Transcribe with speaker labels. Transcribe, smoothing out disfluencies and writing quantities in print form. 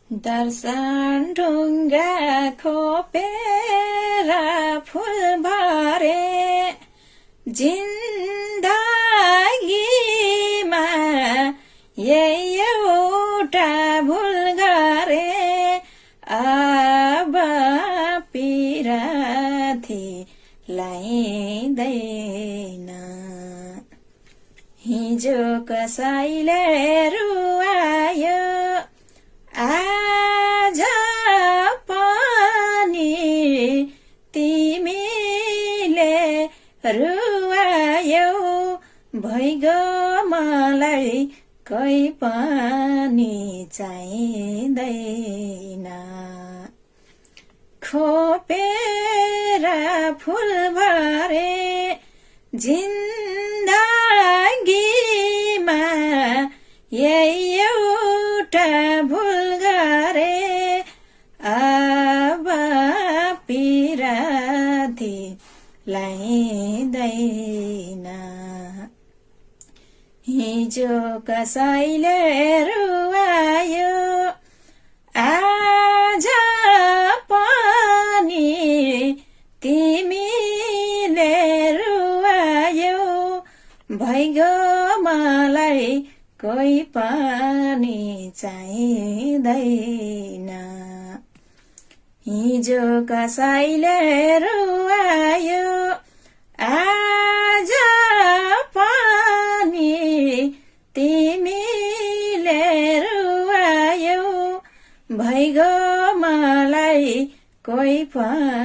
Speaker 1: दर्शन ढुङ्गा खोपेर फुल भरे जिन्दगीमा यही एउटा भुल गरे अब पिराथी लाइदैन हिजो कसैले रुवायो आज पनि तिमीले रुवायौ भइगयो मलाई कोही पनि चाहिँदैन खोपेर फुल भरे जिन्दगीमा यही एउटा भुल गरे अब पिराथी लाइदैन हिजो कसैले रुवायो आज पनि तिमीले रुवायौ भइगयो मलाई कोही पनि चाहिँदैन हिजो कसैले रुवायो आज पनि तिमीले रुवायौ भइगयो मलाई कोही पनि